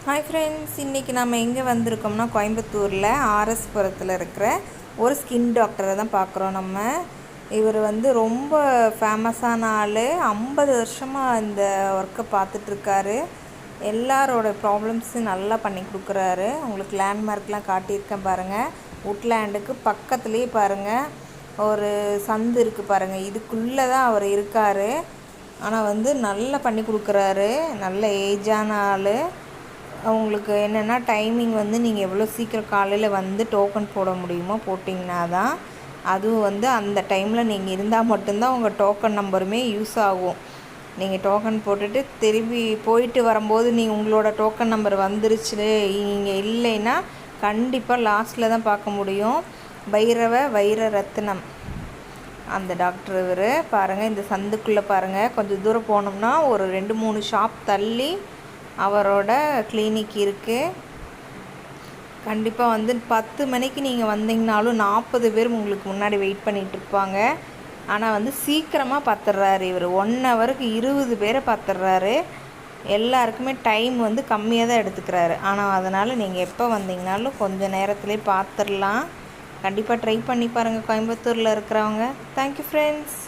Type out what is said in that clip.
Hi friends, இன்றைக்கி நம்ம எங்கே வந்திருக்கோம்னா கோயம்புத்தூரில் ஆர்எஸ்புரத்தில் இருக்கிற ஒரு ஸ்கின் டாக்டரை தான் பார்க்குறோம். இவர் ரொம்ப ஃபேமஸான ஆள். 50 வருஷமாக இந்த ஒர்க்கை பார்த்துட்ருக்காரு. எல்லாரோட ப்ராப்ளம்ஸும் நல்லா பண்ணி கொடுக்குறாரு. உங்களுக்கு லேண்ட்மார்க்லாம் காட்டியிருக்கேன் பாருங்கள். உட்லேண்டுக்கு பக்கத்துலேயே பாருங்கள் ஒரு சந்து இருக்குது பாருங்கள். இதுக்குள்ளே தான் அவர் இருக்கார். ஆனால் நல்லா பண்ணி கொடுக்குறாரு. நல்ல ஏஜான ஆள். அவங்களுக்கு என்னென்னா டைமிங் நீங்கள் எவ்வளோ சீக்கிரம் காலையில் டோக்கன் போட முடியுமோ போட்டிங்கன்னா தான், அதுவும் அந்த டைமில் நீங்கள் இருந்தால் மட்டும்தான் உங்கள் டோக்கன் நம்பருமே யூஸ் ஆகும். நீங்கள் டோக்கன் போட்டுட்டு திரும்பி போயிட்டு வரும்போது உங்களோட டோக்கன் நம்பர் வந்துருச்சு, நீங்கள் இல்லைன்னா கண்டிப்பாக லாஸ்ட்டில் தான் பார்க்க முடியும். வைர ரத்தினம் அந்த டாக்டர் இவர். பாருங்கள், இந்த சந்துக்குள்ளே பாருங்கள், கொஞ்சம் தூரம் போனோம்னா ஒரு 2-3 ஷாப் தள்ளி அவரோட கிளினிக் இருக்குது. கண்டிப்பாக 10 மணிக்கு நீங்கள் வந்தீங்கனாலும் 40 பேர் உங்களுக்கு முன்னாடி வெயிட் பண்ணிகிட்ருப்பாங்க. ஆனால் சீக்கிரமாக பார்த்துட்றாரு இவர். 1 ஹவருக்கு 20 பேரை பார்த்துட்றாரு. எல்லாருக்குமே டைம் கம்மியாக தான் எடுத்துக்கிறாரு. ஆனால் அதனால் நீங்கள் எப்போ வந்தீங்கனாலும் கொஞ்சம் நேரத்துலேயே பார்த்துடலாம். கண்டிப்பாக ட்ரை பண்ணி பாருங்கள் கோயம்புத்தூரில் இருக்கிறவங்க. Thank you friends.